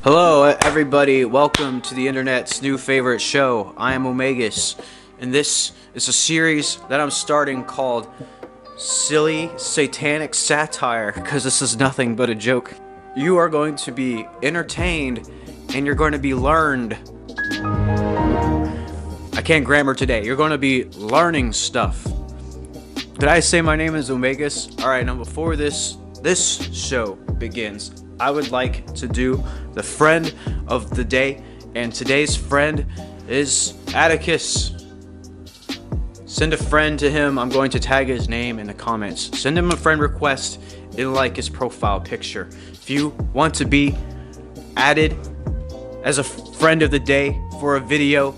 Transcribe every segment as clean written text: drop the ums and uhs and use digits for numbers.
Hello everybody, welcome to the internet's new favorite show. I am Omegas, and this is a series that I'm starting called Silly Satanic Satire, because this is nothing but a joke. You are going to be entertained, and you're going to be learned. I can't grammar today. You're going to be learning stuff. Did I say my name is Omegas? Alright, now before this show begins, I would like to do the friend of the day, and today's friend is Atticus. Send a friend to him. I'm going to tag his name in the comments. Send him a friend request and like his profile picture. If you want to be added as a friend of the day for a video,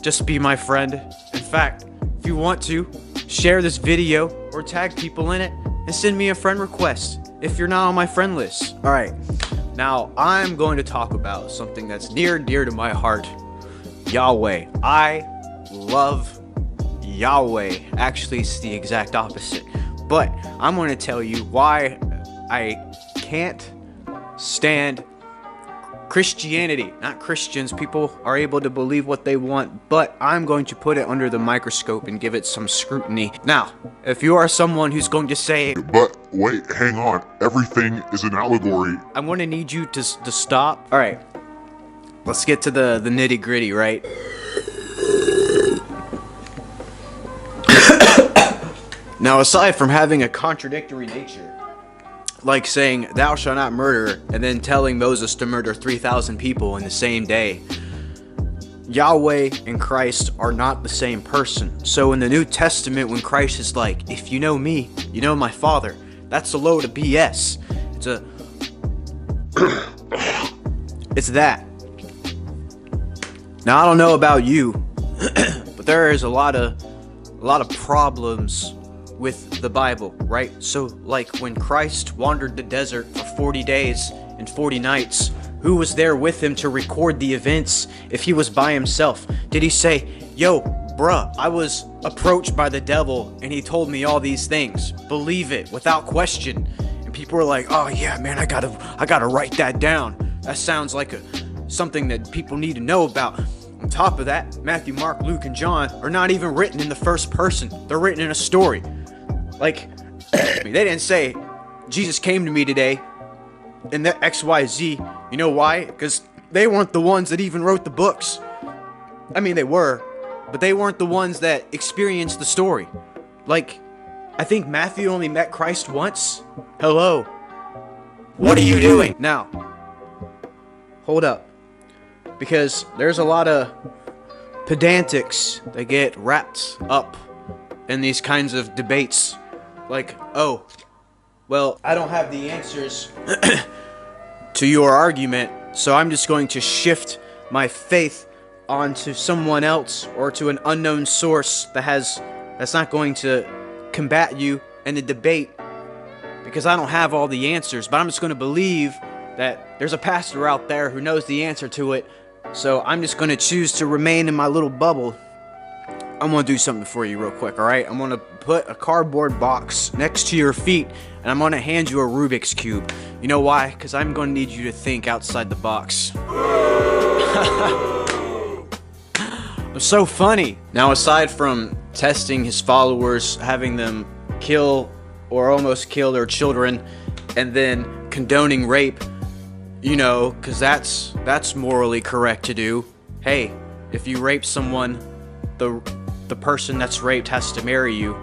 just be my friend. In fact, if you want to, share this video or tag people in it and send me a friend request if you're not on my friend list. Alright, now I'm going to talk about something that's near and dear to my heart. Yahweh. I love Yahweh. Actually, it's the exact opposite. But I'm going to tell you why I can't stand Christianity. Not Christians. People are able to believe what they want, but I'm going to put it under the microscope and give it some scrutiny. Now, if you are someone who's going to say, but wait, hang on, everything is an allegory, I'm going to need you to stop. Alright, let's get to the nitty gritty, right? Now, aside from having a contradictory nature, like saying, thou shalt not murder, and then telling Moses to murder 3,000 people in the same day, Yahweh and Christ are not the same person. So in the New Testament, when Christ is like, if you know me, you know my Father, that's a load of BS. It's that. Now, I don't know about you, but there is a lot of problems with the Bible, right? So, like when Christ wandered the desert for 40 days and 40 nights, who was there with him to record the events if he was by himself? Did he say, yo, bruh, I was approached by the devil and he told me all these things. Believe it without question. And people were like, oh yeah, man, I gotta write that down. That sounds like something that people need to know about. On top of that, Matthew, Mark, Luke, and John are not even written in the first person. They're written in a story. Like, they didn't say, Jesus came to me today in the XYZ. You know why? Because they weren't the ones that even wrote the books. I mean, they were, but they weren't the ones that experienced the story. Like, I think Matthew only met Christ once. Hello. What are you doing? Now, hold up. Because there's a lot of pedantics that get wrapped up in these kinds of debates. Like, oh, well, I don't have the answers to your argument, so I'm just going to shift my faith onto someone else or to an unknown source that's not going to combat you in the debate, because I don't have all the answers, but I'm just going to believe that there's a pastor out there who knows the answer to it, so I'm just going to choose to remain in my little bubble. I'm going to do something for you real quick, alright? I'm going to put a cardboard box next to your feet, and I'm going to hand you a Rubik's Cube. You know why? Because I'm going to need you to think outside the box. I'm so funny. Now, aside from testing his followers, having them kill or almost kill their children, and then condoning rape, you know, because that's morally correct to do. Hey, if you rape someone, the person that's raped has to marry you.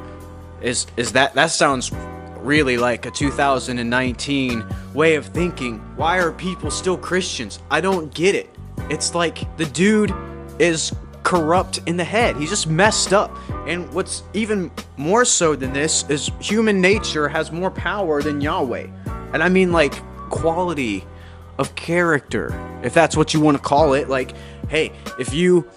That sounds really like a 2019 way of thinking. Why are people still Christians? I don't get it. It's like the dude is corrupt in the head. He's just messed up. And what's even more so than this is human nature has more power than Yahweh. And I mean, like, quality of character, if that's what you want to call it. Like, hey, if you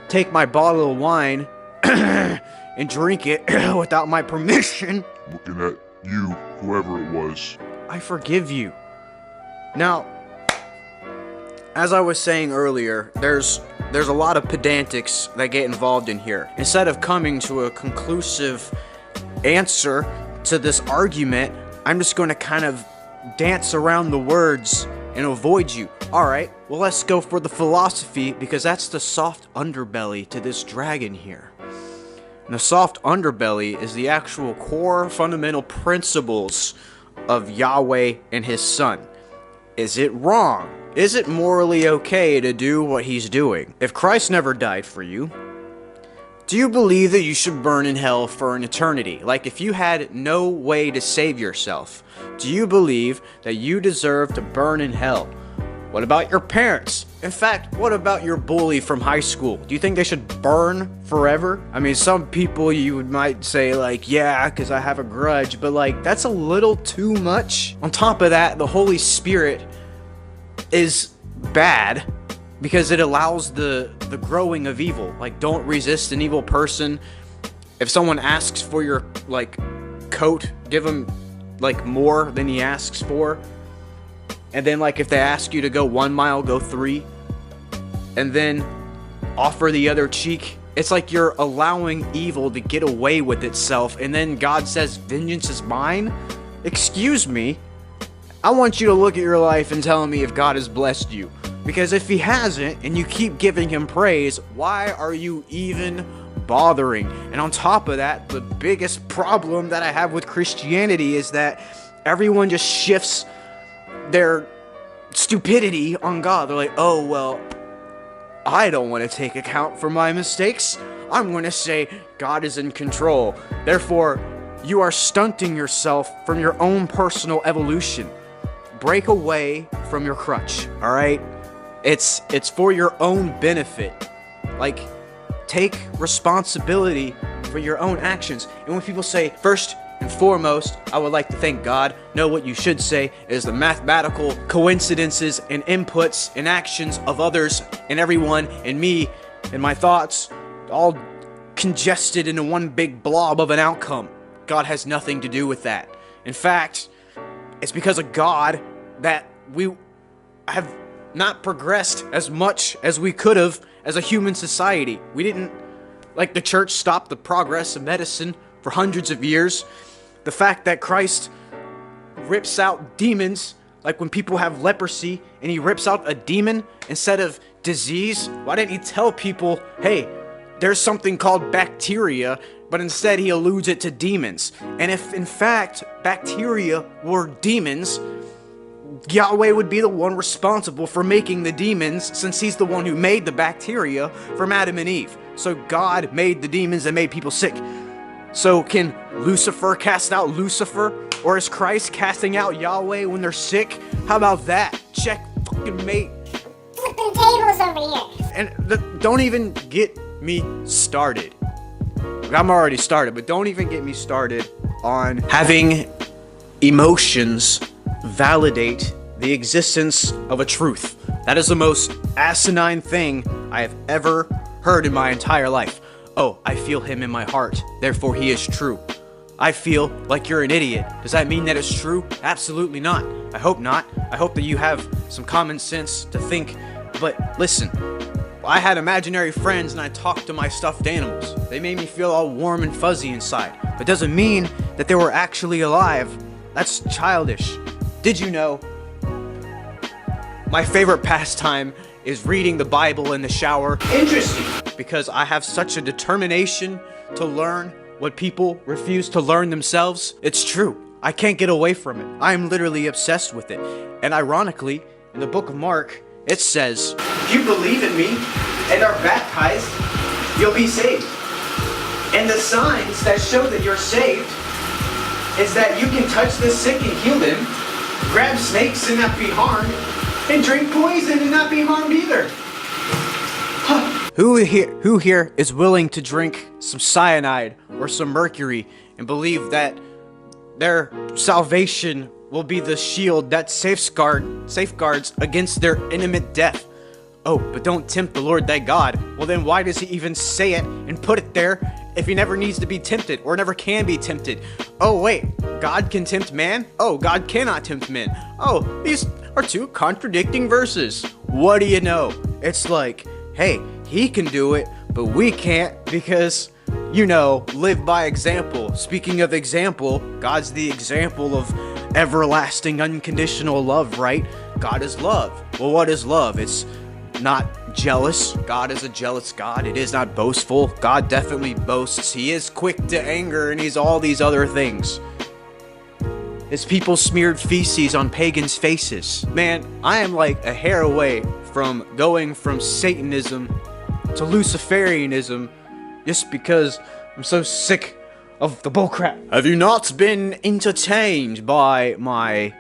take my bottle of wine and drink it without my permission, looking at you, whoever it was, I forgive you. Now, as I was saying earlier, there's a lot of pedantics that get involved in here. Instead of coming to a conclusive answer to this argument, I'm just going to kind of dance around the words and avoid you. Alright, well, let's go for the philosophy, because that's the soft underbelly to this dragon here. And the soft underbelly is the actual core fundamental principles of Yahweh and his son. Is it wrong? Is it morally okay to do what he's doing? If Christ never died for you, do you believe that you should burn in hell for an eternity? Like, if you had no way to save yourself, do you believe that you deserve to burn in hell? What about your parents? In fact, what about your bully from high school? Do you think they should burn forever? I mean, some people you might say, like, yeah, because I have a grudge, but like, that's a little too much. On top of that, the Holy Spirit is bad because it allows the growing of evil. Like, don't resist an evil person. If someone asks for your, like, coat, give him, like, more than he asks for. And then, like, if they ask you to go 1 mile, go 3. And then offer the other cheek. It's like you're allowing evil to get away with itself. And then God says, vengeance is mine? Excuse me. I want you to look at your life and tell me if God has blessed you. Because if he hasn't, and you keep giving him praise, why are you even bothering? And on top of that, the biggest problem that I have with Christianity is that everyone just shifts their stupidity on God. They're like, oh, well, I don't want to take account for my mistakes. I'm going to say God is in control. Therefore, you are stunting yourself from your own personal evolution. Break away from your crutch, all right? It's for your own benefit. Like, take responsibility for your own actions. And when people say, first and foremost, I would like to thank God, no, what you should say is the mathematical coincidences and inputs and actions of others and everyone and me and my thoughts all congested into one big blob of an outcome. God has nothing to do with that. In fact, it's because of God that we have not progressed as much as we could have as a human society. We didn't, like, the church stopped the progress of medicine for hundreds of years. The fact that Christ rips out demons, like when people have leprosy and he rips out a demon instead of disease, why didn't he tell people, hey, there's something called bacteria, but instead he alludes it to demons? And if in fact bacteria were demons, Yahweh would be the one responsible for making the demons, since he's the one who made the bacteria from Adam and Eve. So God made the demons that made people sick. So can Lucifer cast out Lucifer? Or is Christ casting out Yahweh when they're sick? How about that? Check fucking mate. Flipping tables over here. And don't even get me started. I'm already started, but don't even get me started on having emotions validate the existence of a truth. That is the most asinine thing I have ever heard in my entire life. Oh, I feel him in my heart, therefore he is true. I feel like you're an idiot. Does that mean that it's true? Absolutely not. I hope not. I hope that you have some common sense to think. But listen, I had imaginary friends and I talked to my stuffed animals. They made me feel all warm and fuzzy inside. But doesn't mean that they were actually alive. That's childish. Did you know my favorite pastime is reading the Bible in the shower? Interesting. Because I have such a determination to learn what people refuse to learn themselves. It's true. I can't get away from it. I am literally obsessed with it. And ironically, in the book of Mark, it says, if you believe in me and are baptized, you'll be saved. And the signs that show that you're saved is that you can touch the sick and heal them, grab snakes and not be harmed, and drink poison and not be harmed either. Huh. Who here is willing to drink some cyanide or some mercury and believe that their salvation will be the shield that safeguards against their imminent death? Oh, but don't tempt the Lord thy God. Well, then why does he even say it and put it there if he never needs to be tempted or never can be tempted? Oh, wait, God can tempt man? Oh, God cannot tempt men. Oh, these are two contradicting verses. what do you know? It's like, hey, he can do it, but we can't because, you know, live by example. Speaking of example, God's the example of everlasting unconditional love, right? God is love. Well, what is love? It's not jealous. God is a jealous God. It is not boastful. God definitely boasts. He is quick to anger, and he's all these other things. His people smeared feces on pagans' faces. Man, I am like a hair away from going from Satanism to Luciferianism just because I'm so sick of the bullcrap. Have you not been entertained by my...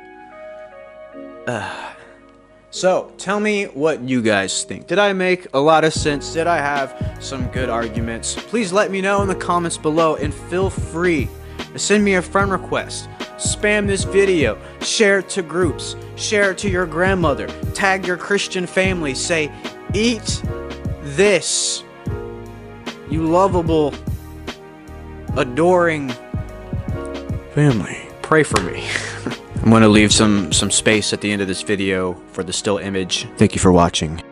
So, tell me what you guys think. Did I make a lot of sense? Did I have some good arguments? Please let me know in the comments below, and feel free to send me a friend request. Spam this video, share it to groups, share it to your grandmother, tag your Christian family, say, eat this, you lovable, adoring family. Pray for me. I'm going to leave some space at the end of this video for the still image. Thank you for watching.